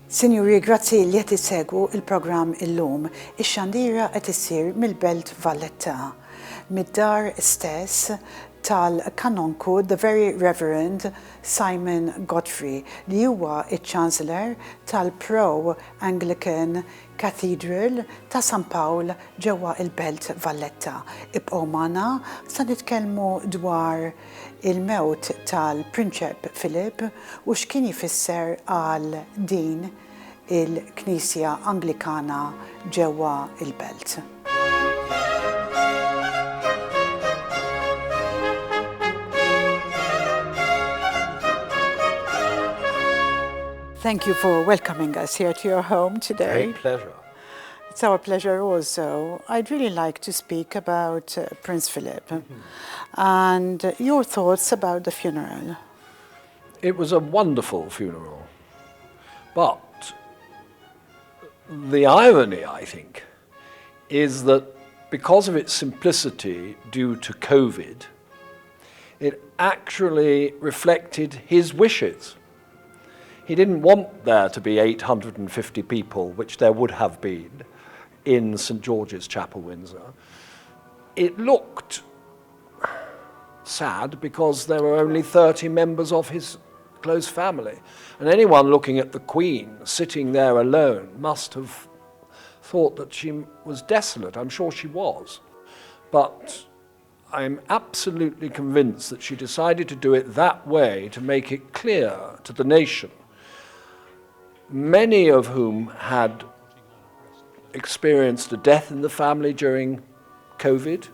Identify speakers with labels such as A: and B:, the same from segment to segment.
A: Sinjuri, grazzi li qed issegwu il-programm illum. Ix-xandira qed issir mill-Belt Valletta, mid-dar stess tal-kanonku the Very Reverend Simon Godfrey li huwa iċ-Chancellor tal-Pro-Anglican Cathedral ta' San Pawl ġewwa il-Belt Valletta. Ibqgħu magħna sa nitkellmu dwar il-mewt tal-Prinċep Philip u x'kien jfisser għal din il-Knisja Anglikana ġewwa il-Belt. Thank you for welcoming us here to your home today.
B: Great pleasure.
A: It's our pleasure also. I'd really like to speak about Prince Philip and your thoughts about the funeral.
B: It was a wonderful funeral, but the irony, I think, is that because of its simplicity due to COVID, it actually reflected his wishes. He didn't want there to be 850 people, which there would have been, in St. George's Chapel, Windsor. It looked sad because there were only 30 members of his close family. And anyone looking at the Queen sitting there alone must have thought that she was desolate. I'm sure she was. But I'm absolutely convinced that she decided to do it that way to make it clear to the nation, many of whom had experienced a death in the family during COVID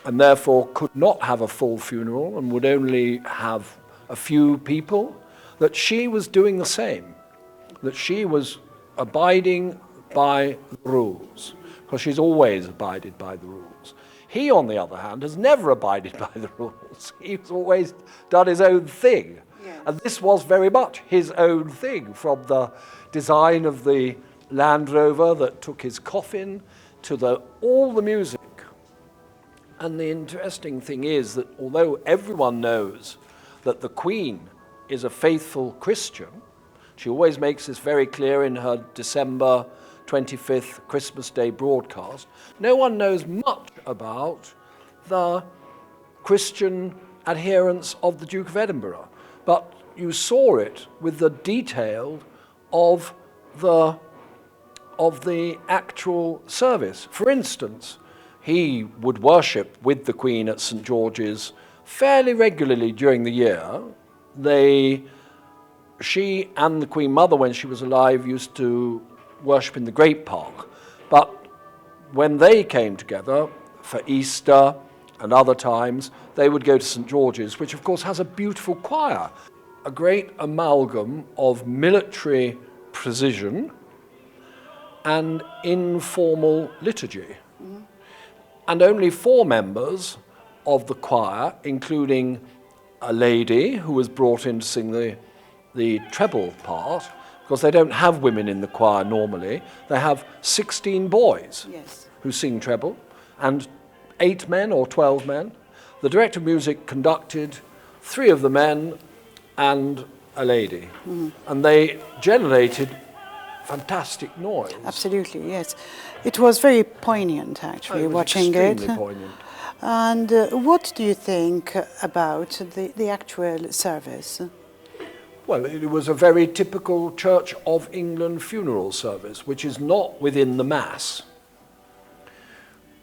B: and therefore could not have a full funeral and would only have a few people, that she was doing the same, that she was abiding by the rules, because she's always abided by the rules. He, on the other hand, has never abided by the rules. He's always done his own thing. Yes. And this was very much his own thing, from the design of the Land Rover that took his coffin to all the music. And the interesting thing is that although everyone knows that the Queen is a faithful Christian, she always makes this very clear in her December 25th Christmas Day broadcast, no one knows much about the Christian adherence of the Duke of Edinburgh. But you saw it with the detail of the actual service. For instance, he would worship with the Queen at St. George's fairly regularly during the year. She and the Queen Mother, when she was alive, used to worship in the Great Park. But when they came together for Easter and other times, they would go to St. George's, which of course has a beautiful choir, a great amalgam of military precision and informal liturgy. Mm-hmm. And only 4 members of the choir, including a lady who was brought in to sing the treble part, because they don't have women in the choir normally. They have 16 boys who sing treble, and 8 men or 12 men. The director of music conducted 3 of the men and a lady. Mm. And they generated fantastic noise.
A: Absolutely, yes. It was very poignant, actually, watching it.
B: Extremely poignant.
A: And what do you think about the actual service?
B: Well, it was a very typical Church of England funeral service, which is not within the Mass.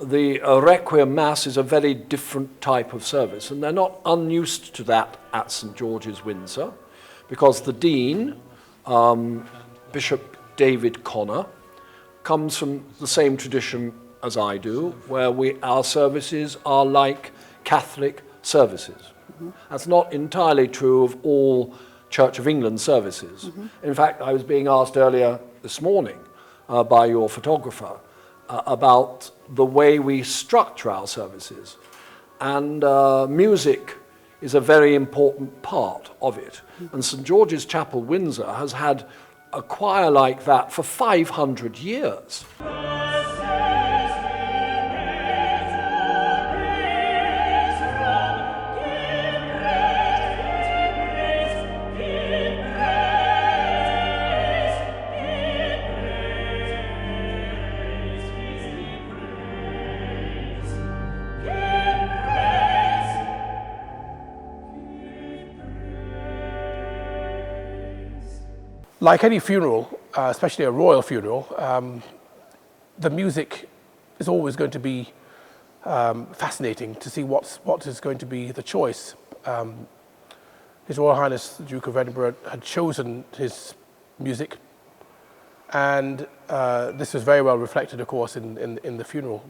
B: The Requiem Mass is a very different type of service, and they're not unused to that at St. George's, Windsor, because the Dean, Bishop David Connor, comes from the same tradition as I do, where our services are like Catholic services. Mm-hmm. That's not entirely true of all Church of England services. Mm-hmm. In fact, I was being asked earlier this morning by your photographer about the way we structure our services. And music is a very important part of it. Mm-hmm. And St. George's Chapel, Windsor, has had a choir like that for 500 years.
C: Like any funeral, especially a royal funeral, the music is always going to be fascinating to see what is going to be the choice. His Royal Highness the Duke of Edinburgh had chosen his music, and this was very well reflected, of course, in the funeral.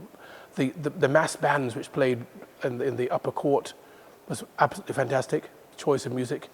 C: The mass bands which played in the upper court was absolutely fantastic choice of music.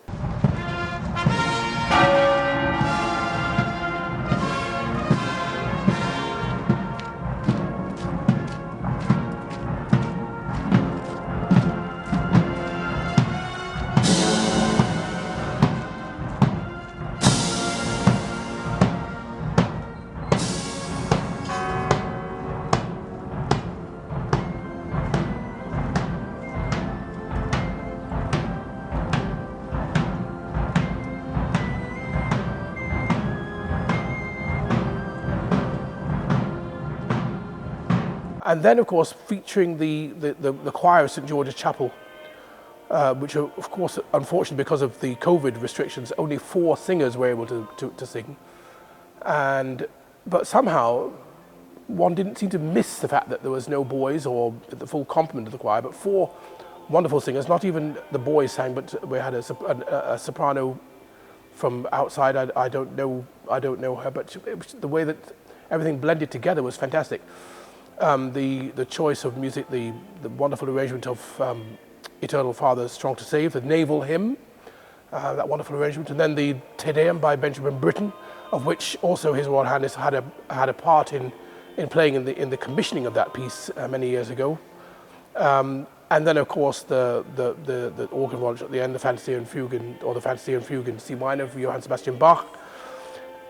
C: And then, of course, featuring the choir of St George's Chapel, which, of course, unfortunately, because of the COVID restrictions, only 4 singers were able to sing. But somehow, one didn't seem to miss the fact that there was no boys or the full complement of the choir, but 4 wonderful singers. Not even the boys sang, but we had a soprano from outside. I don't know her, but the way that everything blended together was fantastic. The choice of music, the wonderful arrangement of Eternal Father, Strong to Save, the naval hymn, that wonderful arrangement, and then the Te Deum by Benjamin Britten, of which also His Royal Highness had a part in playing in the commissioning of that piece many years ago. And then, of course, the organ roll at the end, the Fantasie und Fugen, or the Fantasie und Fugen C minor of Johann Sebastian Bach,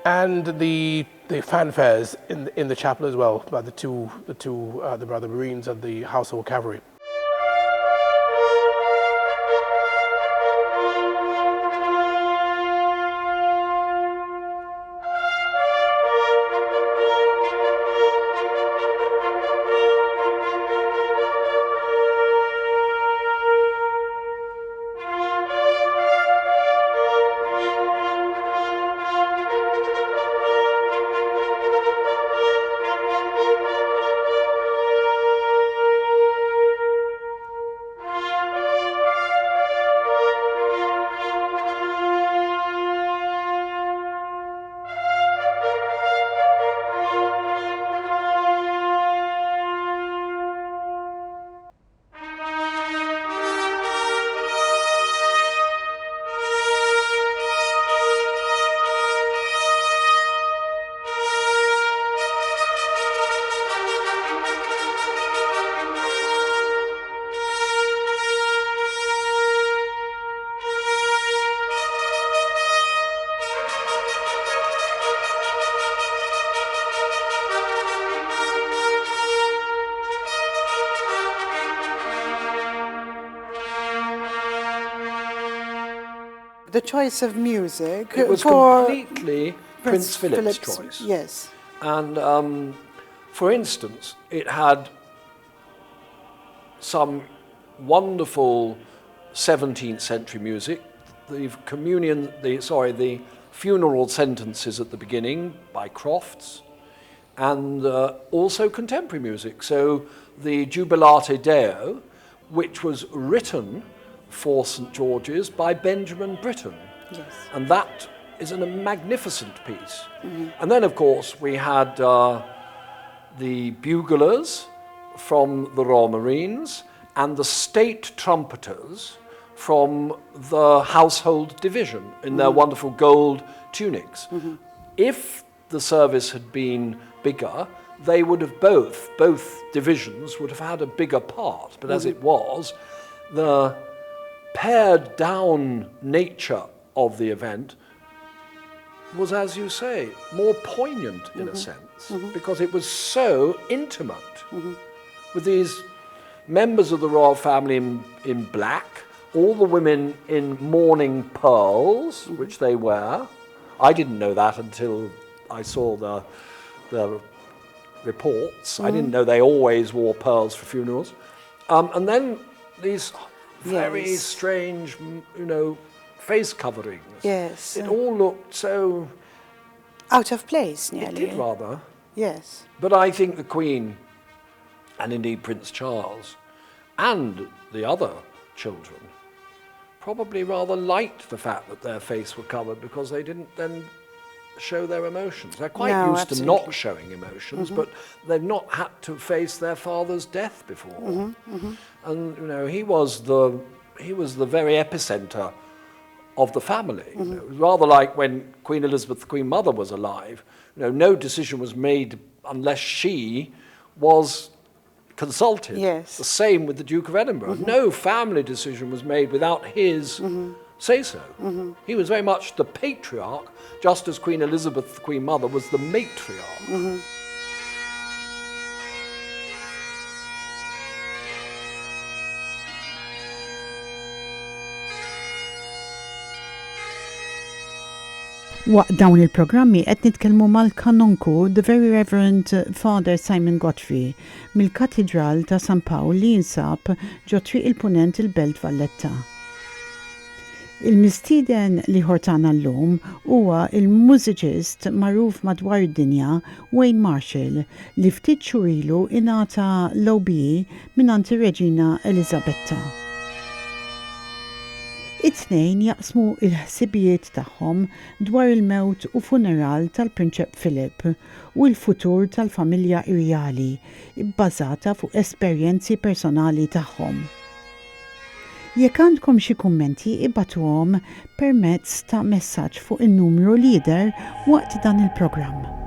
C: and the fanfares in the chapel as well by the Brother Marines and the Household Cavalry.
A: The choice of music
B: It was
A: for
B: completely Prince Philip's choice.
A: Yes.
B: And for instance, it had some wonderful 17th century music. The funeral sentences at the beginning by Crofts, and also contemporary music. So the Jubilate Deo, which was written for St George's by Benjamin Britten.
A: Yes.
B: And that is a magnificent piece. Mm-hmm. And then, of course, we had the buglers from the Royal Marines and the state trumpeters from the household division in their wonderful gold tunics. Mm-hmm. If the service had been bigger, they would have both divisions would have had a bigger part. But as it was, the pared down nature of the event was, as you say, more poignant in a sense, because it was so intimate with these members of the royal family in black, all the women in mourning pearls, which they wear. I didn't know that until I saw the reports. I didn't know they always wore pearls for funerals. And then these very strange, face coverings.
A: Yes.
B: It all looked so
A: Out of place,
B: It
A: nearly.
B: did rather.
A: Yes.
B: But I think the Queen, and indeed Prince Charles, and the other children, probably rather liked the fact that their face were covered because they didn't then show their emotions. They're quite
A: No,
B: used to
A: absolutely.
B: not showing emotions, but they've not had to face their father's death before. And you know, he was the very epicenter of the family. You know, it was rather like when Queen Elizabeth, the Queen Mother, was alive. You know, no decision was made unless she was consulted.
A: Yes.
B: The same with the Duke of Edinburgh. No family decision was made without his say-so. He was very much the patriarch, just as Queen Elizabeth, the Queen Mother, was the matriarch.
A: Waqt dawn il-programmi qed nitkellmu mal-kanonku the Very Reverend Father Simon Godfrey mill-Katedral ta' San Pawl li jinsab ġo triq il-punent il-Belt Valletta. Il-mistieden li ħortana llum huwa il-mużiċist magħruf madwar id-dinja Wayne Marshall li ftit xhur ilu ingħata l-OB mingħand ir-Reġina Elisabetta. It-tnejn jaqsmu il-ħsibijiet tagħhom dwar il-mewt u funeral tal-Prinċep Philip u l-futur tal-familja irjali bbażata fuq esperjenzi personali tagħhom. Jekk għandkom xi kummenti ibatuhom permezz ta' messaġġ fuq in-numru li jidher waqt dan il-programm.